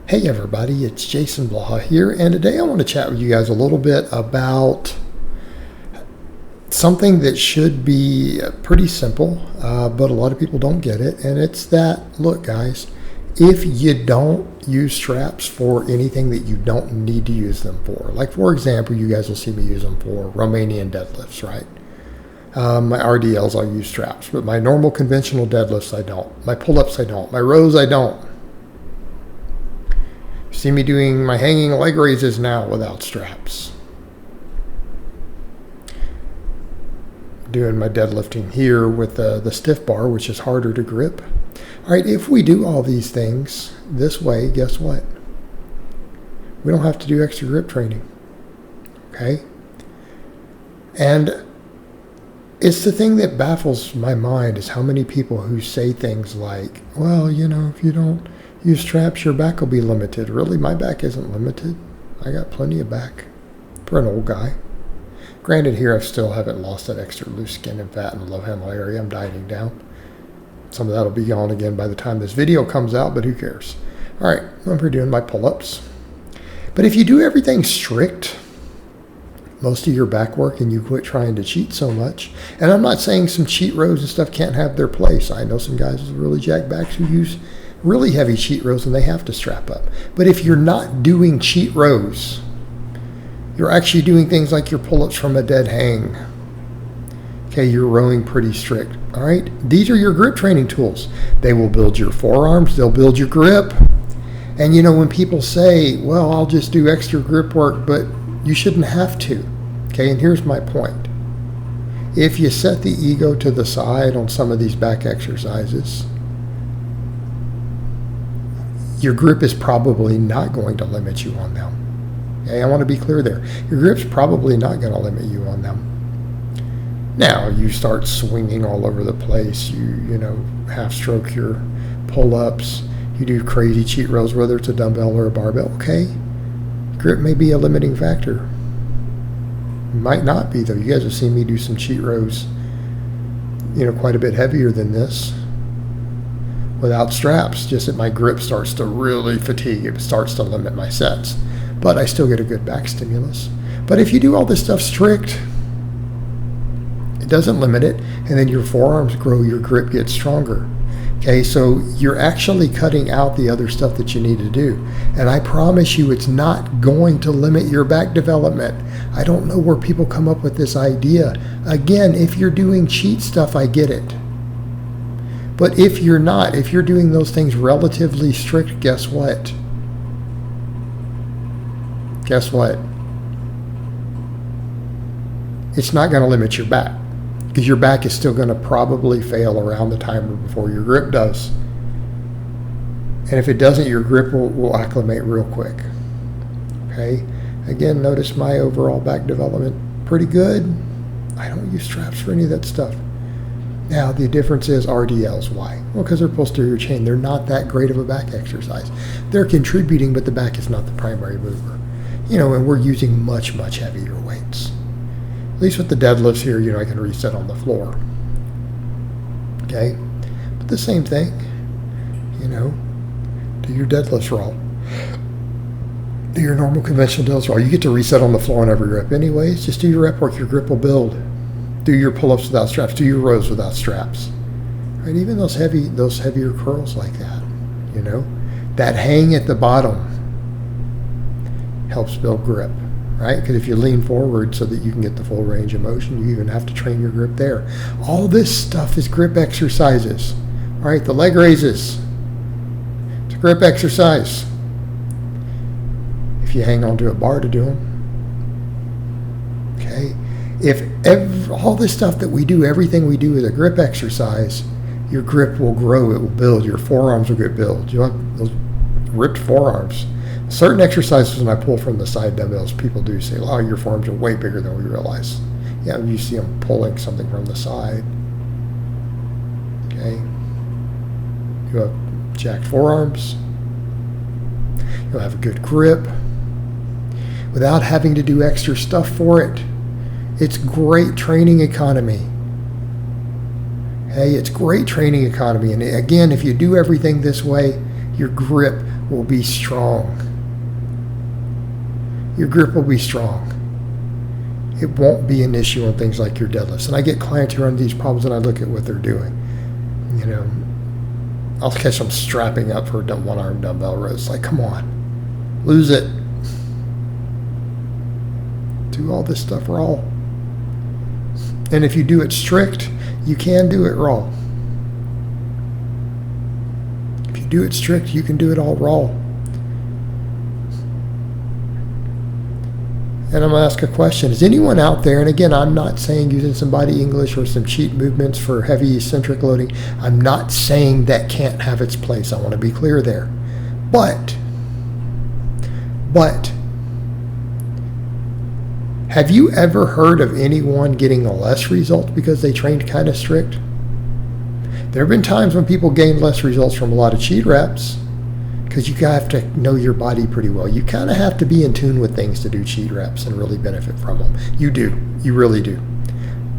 Hey everybody, it's Jason Blaha here, and today I want to chat with you guys a little bit about something that should be pretty simple, but a lot of people don't get it, and it's that, look guys, if you don't use straps for anything that you don't need to use them for, like for example, you guys will see me use them for Romanian deadlifts, right? My RDLs I'll use straps, but my normal conventional deadlifts I don't. My pull-ups I don't. My rows I don't. See me doing my hanging leg raises now without straps. Doing my deadlifting here with the stiff bar, which is harder to grip. All right, if we do all these things this way, guess what? We don't have to do extra grip training, okay? And it's the thing that baffles my mind is how many people who say things like, well, you know, if you don't use straps, your back will be limited. Really, my back isn't limited. I got plenty of back for an old guy. Granted, here I still haven't lost that extra loose skin and fat in the love handle area. I'm dieting down. Some of that will be gone again by the time this video comes out, but who cares? All right, I'm doing my pull-ups. But if you do everything strict, most of your back work, and you quit trying to cheat so much, and I'm not saying some cheat rows and stuff can't have their place. I know some guys with really jacked backs who use really heavy cheat rows and they have to strap up. But if you're not doing cheat rows, you're actually doing things like your pull-ups from a dead hang. Okay, you're rowing pretty strict. All right, these are your grip training tools. They will build your forearms, they'll build your grip. And you know, when people say, well, I'll just do extra grip work, but you shouldn't have to. Okay, and here's my point. If you set the ego to the side on some of these back exercises, your grip is probably not going to limit you on them. Okay, I want to be clear there. Your grip's probably not going to limit you on them. Now, you start swinging all over the place. You know, half stroke your pull-ups. You do crazy cheat rows, whether it's a dumbbell or a barbell. Okay, grip may be a limiting factor. Might not be, though. You guys have seen me do some cheat rows, you know, quite a bit heavier than this without straps, just that my grip starts to really fatigue. It starts to limit my sets. But I still get a good back stimulus. But if you do all this stuff strict, it doesn't limit it, and then your forearms grow, your grip gets stronger. Okay, so you're actually cutting out the other stuff that you need to do. And I promise you it's not going to limit your back development. I don't know where people come up with this idea. Again, if you're doing cheat stuff, I get it. But if you're not, if you're doing those things relatively strict, guess what? Guess what? It's not going to limit your back, because your back is still going to probably fail around the time before your grip does. And if it doesn't, your grip will acclimate real quick. Okay? Again, notice my overall back development pretty good. I don't use straps for any of that stuff. Now, the difference is RDLs. Why? Well, because they're posterior chain. They're not that great of a back exercise. They're contributing, but the back is not the primary mover. You know, and we're using much, much heavier weights. At least with the deadlifts here, you know, I can reset on the floor. Okay? But the same thing, you know, do your deadlifts raw. Do your normal conventional deadlifts raw. You get to reset on the floor on every rep anyways. Just do your rep work. Your grip will build. Do your pull-ups without straps. Do your rows without straps. Right? Even those heavier curls like that, you know, that hang at the bottom helps build grip, right? Because if you lean forward so that you can get the full range of motion, you even have to train your grip there. All this stuff is grip exercises. All right, the leg raises, it's a grip exercise. If you hang onto a bar to do them, okay? If all this stuff that we do, everything we do is a grip exercise, your grip will grow, it will build, your forearms will get built. You'll have those ripped forearms. Certain exercises when I pull from the side dumbbells, people do say, oh, your forearms are way bigger than we realize. Yeah, you see them pulling something from the side. Okay. You have jacked forearms. You'll have a good grip without having to do extra stuff for it. It's great training economy. Hey, it's great training economy. And again, if you do everything this way, your grip will be strong. Your grip will be strong. It won't be an issue on things like your deadlifts. And I get clients who run these problems and I look at what they're doing. You know, I'll catch them strapping up for a one-arm dumbbell rows. Like, come on, lose it. Do all this stuff raw. And if you do it strict, you can do it raw. If you do it strict, you can do it all raw. And I'm going to ask a question. Is anyone out there, and again, I'm not saying using some body English or some cheat movements for heavy eccentric loading. I'm not saying that can't have its place. I want to be clear there. But, have you ever heard of anyone getting less results because they trained kind of strict? There have been times when people gained less results from a lot of cheat reps, because you have to know your body pretty well. You kind of have to be in tune with things to do cheat reps and really benefit from them. You do. You really do.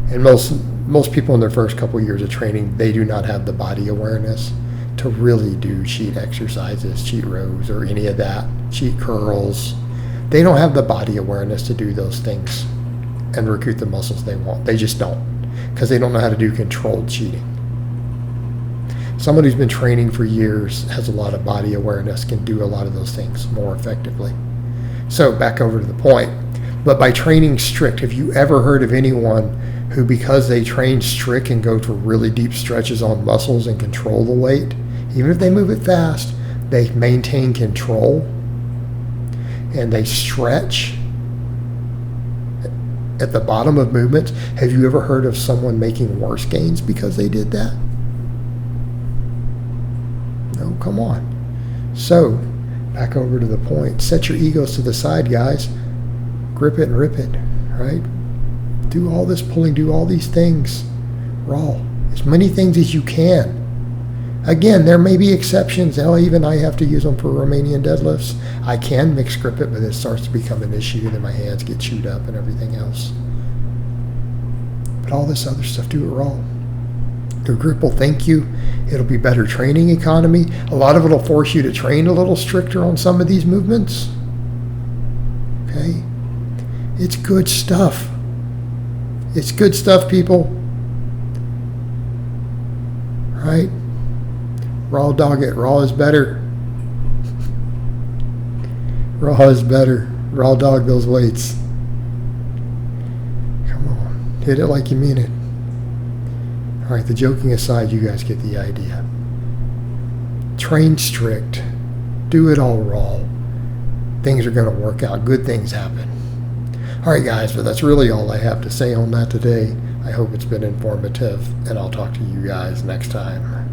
And most people in their first couple of years of training, they do not have the body awareness to really do cheat exercises, cheat rows, or any of that, cheat curls. They don't have the body awareness to do those things and recruit the muscles they want. They just don't, because they don't know how to do controlled cheating. Someone who's been training for years, has a lot of body awareness, can do a lot of those things more effectively. So back over to the point. But by training strict, have you ever heard of anyone who, because they train strict and go to really deep stretches on muscles and control the weight, even if they move it fast, they maintain control and they stretch at the bottom of movements? Have you ever heard of someone making worse gains because they did that? No, come on. So, back over to the point. Set your egos to the side, guys. Grip it and rip it, right? Do all this pulling, do all these things raw. As many things as you can. Again, there may be exceptions. Hell, even I have to use them for Romanian deadlifts. I can mix grip it, but it starts to become an issue. Then my hands get chewed up and everything else. But all this other stuff, do it raw. Your grip will thank you. It'll be better training economy. A lot of it will force you to train a little stricter on some of these movements. Okay? It's good stuff. It's good stuff, people. Right? Raw dog it. Raw is better. Raw is better. Raw dog those weights. Come on. Hit it like you mean it. All right, the joking aside, you guys get the idea. Train strict. Do it all raw. Things are going to work out. Good things happen. All right, guys, but that's really all I have to say on that today. I hope it's been informative, and I'll talk to you guys next time.